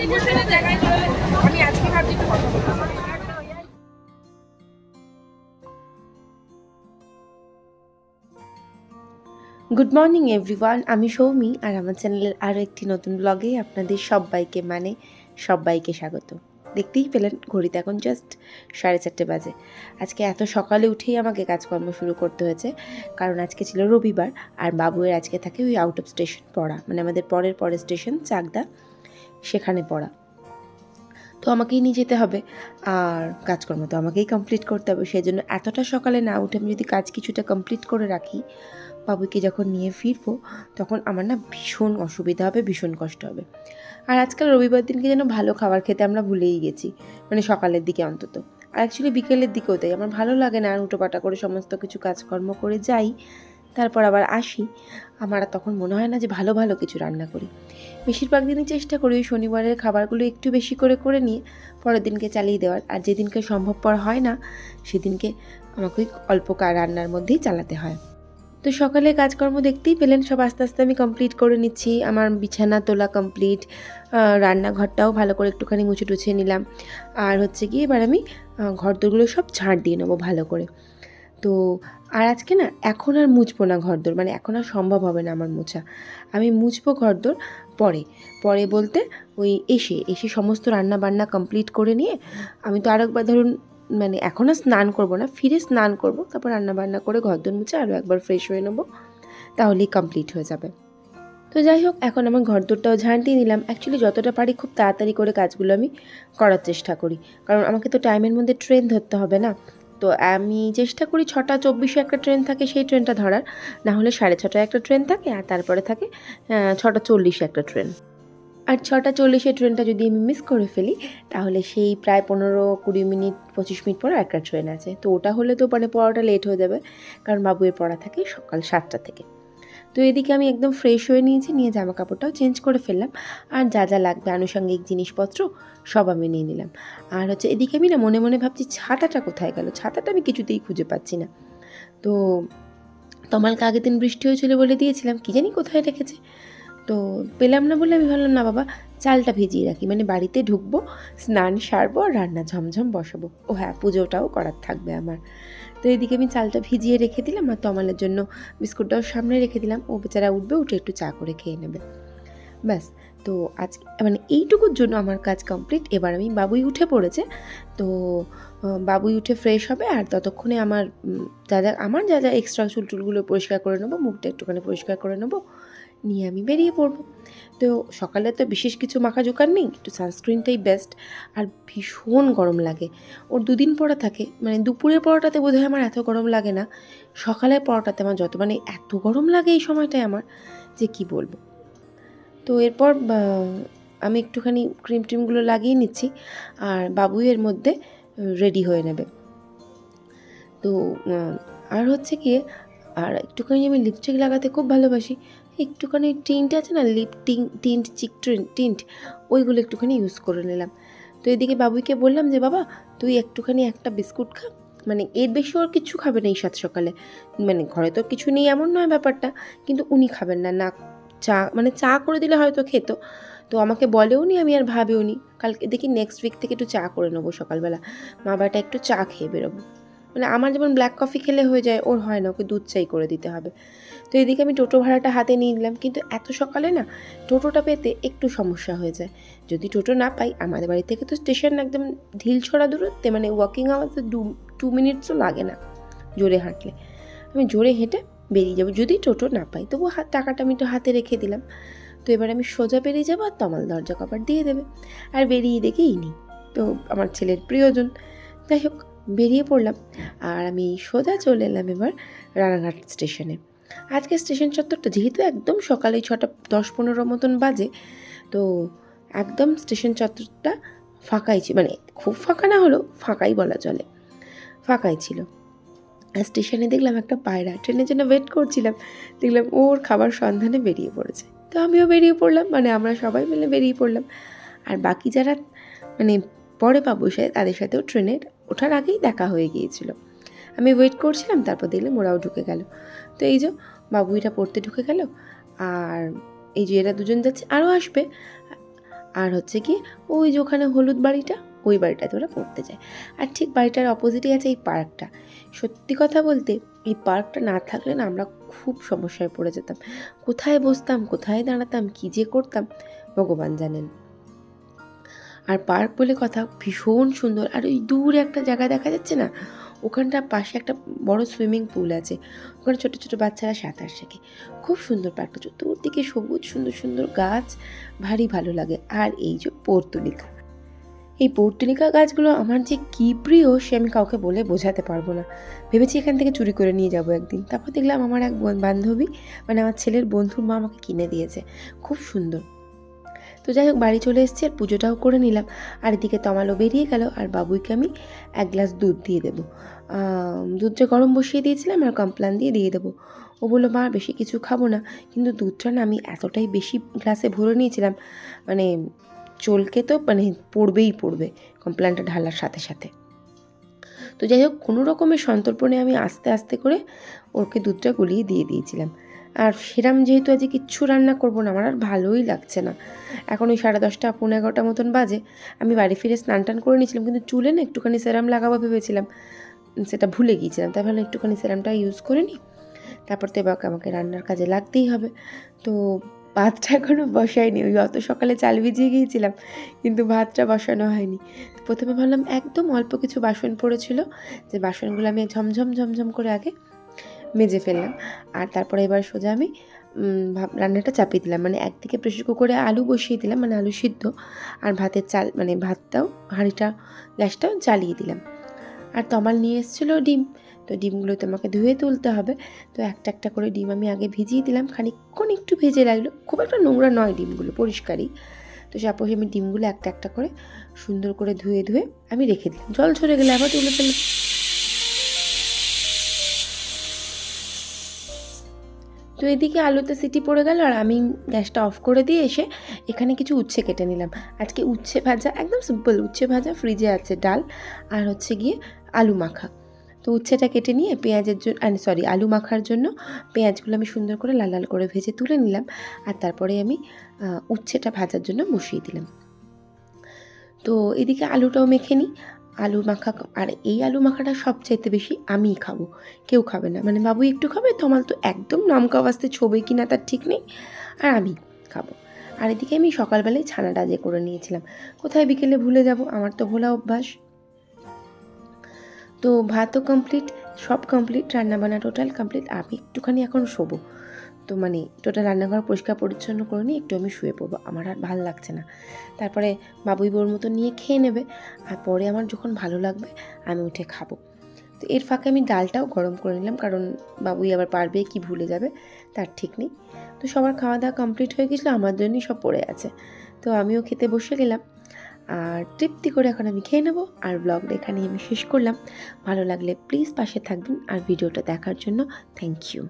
ইমোশনের জায়গায় চলে আমি আজকে ভাবছি একটু কথা বলতে চাই। গুড মর্নিং এভরিওয়ান, আমি সৌমি আর আমার চ্যানেলের আরও একটি নতুন ব্লগে আপনাদের সবাইকে স্বাগত। দেখতেই পেলেন ঘড়িতে এখন জাস্ট 4:30 বাজে। আজকে এত সকালে উঠেই আমাকে কাজকর্ম শুরু করতে হয়েছে, কারণ আজকে ছিল রবিবার আর বাবুয়ের আজকে থাকে ওই আউট অফ স্টেশন পড়া, মানে আমাদের পরের স্টেশন চাকদা, সেখানে পড়া। তো আমাকেই নিয়ে যেতে হবে আর কাজকর্ম তো আমাকেই কমপ্লিট করতে হবে। সেই জন্য এতটা সকালে না উঠে আমি যদি কাজ কিছুটা কমপ্লিট করে রাখি, বাবুকে যখন নিয়ে ফিরবো তখন আমার না ভীষণ অসুবিধা হবে, ভীষণ কষ্ট হবে। আর আজকাল রবিবার দিনকে যেন ভালো খাবার খেতে আমরা ভুলেই গেছি, মানে সকালের দিকে অন্তত। আর অ্যাকচুয়ালি বিকেলের দিকেও তাই, আমার ভালো লাগে না আর উটোপাটা করে সমস্ত কিছু কাজকর্ম করে যাই, তারপর আবার আসি, আমার আর তখন মনে হয় না যে ভালো ভালো কিছু রান্না করি। বেশিরভাগ দিনই চেষ্টা করি ওই শনিবারের খাবারগুলো একটু বেশি করে করে নিয়ে পরের দিনকে চালিয়ে দেওয়ার, আর যেদিনকে সম্ভবপর হয় না সেদিনকে আমাকে ওই অল্প রান্নার মধ্যেই চালাতে হয়। তো সকালে কাজকর্ম দেখতেই পেলেন সব আস্তে আস্তে আমি কমপ্লিট করে নিচ্ছি। আমার বিছানা তোলা কমপ্লিট, রান্নাঘরটাও ভালো করে একটুখানি মুছে টুছে নিলাম। আর হচ্ছে কি এবার আমি ঘরদোরগুলো সব ঝাড় দিয়ে নেবো ভালো করে। তো আর আজকে না এখন আর মুছবো না ঘরদোর, মানে এখন আর সম্ভব হবে না আমার মোছা। আমি মুছবো ঘরদোর পরে পরে বলতে ওই এসে সমস্ত রান্না বান্না কমপ্লিট করে নিয়ে আমি তো আরেকবার ধরুন, মানে এখনও স্নান করব না, ফিরে স্নান করব, তারপর রান্না বান্না করে ঘরদোর মুছে আরও একবার ফ্রেশ হয়ে নেবো, তাহলেই কমপ্লিট হয়ে যাবে। তো যাই হোক, এখন আমার ঘরদোরটাও ঝাড় দিয়ে নিলাম। অ্যাকচুয়ালি যতটা পারি খুব তাড়াতাড়ি করে কাজগুলো আমি করার চেষ্টা করি, কারণ আমাকে তো টাইমের মধ্যে ট্রেন ধরতে হবে না। তো আমি চেষ্টা করি 6:24 একটা ট্রেন থাকে, সেই ট্রেনটা ধরার, না হলে 6:30 একটা ট্রেন থাকে, আর তারপরে থাকে 6:40 একটা ট্রেন। আর 6:40 ট্রেনটা যদি আমি মিস করে ফেলি, তাহলে সেই প্রায় 15-20 মিনিট 25 মিনিট পর একটা ট্রেন আছে, তো ওটা হলে তো মানে পড়াটা লেট হয়ে যাবে, কারণ বাবুয়ের পড়া থাকে সকাল 7টা থেকে। তো এদিকে আমি একদম ফ্রেশ হয়ে নিয়েছি, নিয়ে জামা কাপড়টাও চেঞ্জ করে ফেললাম, আর যা যা লাগবে আনুষঙ্গিক জিনিসপত্র সব আমি নিয়ে নিলাম। আর হচ্ছে এদিকে আমি না মনে মনে ভাবছি ছাতাটা কোথায় গেল, ছাতাটা আমি কিছুতেই খুঁজে পাচ্ছি না। তো তমালকে আগের দিন বৃষ্টি হয়েছিল বলে দিয়েছিলাম, কী জানি কোথায় রেখেছে, তো পেলাম না বলে আমি ভাবলাম না বাবা, চালটা ভিজিয়ে রাখি, মানে বাড়িতে ঢুকবো, স্নান সারবো আর রান্না ঝমঝম বসাবো, ও হ্যাঁ পুজোটাও করার থাকবে আমার। তো এদিকে আমি চালটা ভিজিয়ে রেখে দিলাম, আর তমালের জন্য বিস্কুটটাও সামনে রেখে দিলাম, ও বেচারা উঠবে, উঠে একটু চা করে খেয়ে নেবে, ব্যাস। তো আজকে মানে এইটুকুর জন্য আমার কাজ কমপ্লিট। এবার আমি বাবুই উঠে পড়েছে, তো বাবুই উঠে ফ্রেশ হবে, আর ততক্ষণে আমার যা যা এক্সট্রা চুলটুলগুলো পরিষ্কার করে নেবো, মুখটা একটুখানি পরিষ্কার করে নেবো, নিয়ে আমি বেরিয়ে পড়বো। তো সকালে তো বিশেষ কিছু মাখা জোকার নেই, একটু সানস্ক্রিনটাই বেস্ট। আর ভীষণ গরম লাগে, ওর 2 দিন পড়া থাকে, মানে দুপুরের পড়াটাতে বোধহয় আমার এত গরম লাগে না, সকালের পড়াটাতে আমার মানে এত গরম লাগে এই সময়টায় আমার, যে কি বলবো। তো এরপর আমি একটুখানি ক্রিমগুলো লাগিয়ে নিচ্ছি, আর বাবু এর মধ্যে রেডি হয়ে নেবে। তো আর হচ্ছে গিয়ে আর একটুখানি আমি লিপস্টিক লাগাতে খুব ভালোবাসি, একটুখানি টিন্ট আছে না, লিপ টিন্ট চিক টিন্ট, ওইগুলো একটুখানি ইউজ করে নিলাম। তো এদিকে বাবুইকে বললাম যে বাবা তুই একটুখানি একটা বিস্কুট খা, মানে এর বেশি ওর কিছু খাবে না এই সাত সকালে, মানে ঘরে তো কিছু নেই এমন নয় ব্যাপারটা, কিন্তু উনি খাবেন না, না চা, মানে চা করে দিলে হয়তো খেত, তো আমাকে বলেও নি, আমি আর ভাবেও নি, কালকে দেখি নেক্সট উইক থেকে একটু চা করে নেবো সকালবেলা, মা বাবাটা একটু চা খেয়ে বেরোবো, মানে আমার যেমন ব্ল্যাক কফি খেলে হয়ে যায়, ওর হয় না, ওকে দুধ চাই করে দিতে হবে। তো এদিকে আমি টোটো ভাড়াটা হাতে নিয়ে নিলাম, কিন্তু এত সকালে না টোটোটা পেতে একটু সমস্যা হয়ে যায়। যদি টোটো না পাই, আমাদের বাড়ি থেকে তো স্টেশন একদম ঢিলছড়া দূরত্বে, মানে ওয়াকিং আওয়ার্সে 2 মিনিটসও লাগে না জোরে হাঁটলে, আমি জোরে হেঁটে বেরিয়ে যাবো। যদি টোটো না পাই তবু টাকাটা আমি একটু হাতে রেখে দিলাম। তো এবার আমি সোজা বেরিয়ে যাবো, আর তমাল দরজা কপাট দিয়ে দেবে, আর বেরিয়ে দেখি ইনি তো আমার ছেলের প্রিয়জন। যাই হোক, বেরিয়ে পড়লাম, আর আমি সোজা চলে এলাম এবার রানাঘাট স্টেশনে। আজকে স্টেশন চত্বরটা যেহেতু একদম সকালে 6:10-15 মতন বাজে, তো একদম স্টেশন চত্বরটা ফাঁকাই ছিল, মানে খুব ফাঁকা না হলেও ফাঁকাই বলা চলে, ফাঁকাই ছিল। আর স্টেশনে দেখলাম একটা পায়রা ট্রেনের জন্য ওয়েট করছিলাম, দেখলাম ওর খাবার সন্ধানে বেরিয়ে পড়েছে, তো আমিও বেরিয়ে পড়লাম, মানে আমরা সবাই মিলে বেরিয়ে পড়লাম। আর বাকি যারা মানে পরে পাবো তাদের সাথেও ট্রেনের ওঠার আগেই দেখা হয়ে গিয়েছিল, আমি ওয়েট করছিলাম, তারপর দেখলাম ওরাও ঢুকে গেল। তো এই যে বাবুইটা পড়তে ঢুকে গেল, আর এই যে এরা দুজন যাচ্ছে, আরও আসবে, আর হচ্ছে কি ওই যে ওখানে হলুদ বাড়িটা, ওই বাড়িটাতে ওরা পড়তে যায়। আর ঠিক বাড়িটার অপোজিটে আছে এই পার্কটা। সত্যি কথা বলতে এই পার্কটা না থাকলে না আমরা খুব সমস্যায় পড়ে যেতাম। কোথায় বসতাম, কোথায় দাঁড়াতাম, কী যে করতাম ভগবান জানেন। আর পার্ক বলে কথা, ভীষণ সুন্দর। আর ওই দূরে একটা জায়গা দেখা যাচ্ছে না, ওখানটা পাশে একটা বড় সুইমিং পুল আছে, ওখানে ছোটো ছোটো বাচ্চারা সাঁতার শেখে। খুব সুন্দর পার্কটা, চতুর্দিকে সবুজ সুন্দর সুন্দর গাছ, ভারী ভালো লাগে। আর এই যে পর্তুলিকা, এই পর্তুলিকা গাছগুলো আমার যে কী প্রিয় সে আমি কাউকে বলে বোঝাতে পারবো না। ভেবেছি এখান থেকে চুরি করে নিয়ে যাব একদিন। তারপর দেখলাম আমার এক বান্ধবী, মানে আমার ছেলের বন্ধুর মা আমাকে কিনে দিয়েছে, খুব সুন্দর। তো যাই হোক, বাড়ি চলে এসেছি আর পুজোটাও করে নিলাম। আর এদিকে তমালও বেরিয়ে গেল, আর বাবুইকে আমি এক গ্লাস দুধ দিয়ে দেবো। দুধটা গরম বসিয়ে দিয়েছিলাম আর কমপ্লান দিয়ে দেবো। ও বললো মা বেশি কিছু খাবো না, কিন্তু দুধটা না আমি এতটাই বেশি গ্লাসে ভরে নিয়েছিলাম, মানে চলকে তো মানে পড়বে কমপ্লানটা ঢালার সাথে সাথে। তো যাই হোক, কোনো রকমের সন্তর্পণে আমি আস্তে আস্তে করে ওকে দুধটা গলিয়ে দিয়ে দিয়েছিলাম। আর সেরাম যেহেতু আজকে কিচ্ছু রান্না করবো না, আমার আর ভালোই লাগছে না। এখন ওই 10:30 পৌনে 11টা মতন বাজে। আমি বাড়ি ফিরে স্নান টান করে নিয়েছিলাম, কিন্তু চুলে না একটুখানি সেরাম লাগাবো ভেবেছিলাম, সেটা ভুলে গিয়েছিলাম। তাই ভাবলাম একটুখানি সেরামটা ইউজ করে নিই, তারপর তো এবার আমাকে রান্নার কাজে লাগতেই হবে। তো ভাতটা এখনও বসাইনি, ওই অত সকালে চাল ভিজিয়ে গিয়েছিলাম, কিন্তু ভাতটা বসানো হয়নি। প্রথমে ভাবলাম একদম অল্প কিছু বাসন পড়েছিল, যে বাসনগুলো আমি ঝমঝম করে আগে মেজে ফেললাম। আর তারপরে এবার সোজা আমি রান্নাটা চাপিয়ে দিলাম, মানে একদিকে প্রেসার কুকারে আলু বসিয়ে দিলাম, মানে আলু সিদ্ধ, আর ভাতের চাল মানে ভাতটাও হাঁড়িটা গ্যাসটাও জ্বালিয়ে দিলাম। আর তমাল নিয়ে এসেছিলো ডিম, তো ডিমগুলো তোমাকে ধুয়ে তুলতে হবে। তো একটা একটা করে ডিম আমি আগে ভিজিয়ে দিলাম, খানিকক্ষণ একটু ভেজে লাগলো, খুব একটা নোংরা নয় ডিমগুলো, পরিষ্কারই। তো সাপোজ আমি ডিমগুলো একটা একটা করে সুন্দর করে ধুয়ে আমি রেখে দিলাম। জল ঝরে গেলে আবার তুলে ফেলে। তো এদিকে আলুতে সিটি পড়ে গেল, আর আমি গ্যাসটা অফ করে দিয়ে এসে এখানে কিছু উচ্ছে কেটে নিলাম। আজকে উচ্ছে ভাজা, একদম সিম্পল উচ্ছে ভাজা, ফ্রিজে আছে ডাল, আর হচ্ছে গিয়ে আলু মাখা। তো উচ্ছেটা কেটে নিয়ে পেঁয়াজের জন্য আলু মাখার জন্য পেঁয়াজগুলো আমি সুন্দর করে লাল লাল করে ভেজে তুলে নিলাম। আর তারপরে আমি উচ্ছেটা ভাজার জন্য বসিয়ে দিলাম। তো এদিকে আলুটাও মেখে নিই, আলু মাখা। আর এই আলু মাখাটা সবচাইতে বেশি আমিই খাবো, কেউ খাবে না। মানে বাবুই একটু খাবে, তমাল তো একদম নামকা বাস্তে ছোবে কি না তার ঠিক নেই, আর আমি খাবো। আর এদিকে আমি সকালবেলায় ছানাটা যে করে নিয়েছিলাম, কোথায় বিকেলে ভুলে যাব, আমার তো ভোলা অভ্যাস। তো ভাতও কমপ্লিট, সব কমপ্লিট, রান্নাবান্না টোটাল কমপ্লিট। আমি একটুখানি এখন শোবো। তো মানে টোটাল রান্নাঘর পরিষ্কার পরিচ্ছন্ন করে নিয়ে একটু আমি শুয়ে পড়বো, আমার আর ভালো লাগছে না। তারপরে বাবুই বোর মতো নিয়ে খেয়ে নেবে, আর পরে আমার যখন ভালো লাগবে আমি উঠে খাবো। তো এর ফাঁকে আমি ডালটাও গরম করে নিলাম, কারণ বাবুই আবার পারবে কি ভুলে যাবে তার ঠিক নেই। তো সবার খাওয়া দাওয়া কমপ্লিট হয়ে গেছিলো, আমার জন্যই সব পড়ে আছে। তো আমিও খেতে বসে গেলাম, আর তৃপ্তি করে এখন আমি খেয়ে নেবো। আর ব্লগটা এখানেই আমি শেষ করলাম। ভালো লাগলে প্লিজ পাশে থাকবেন, আর ভিডিওটা দেখার জন্য থ্যাংক ইউ।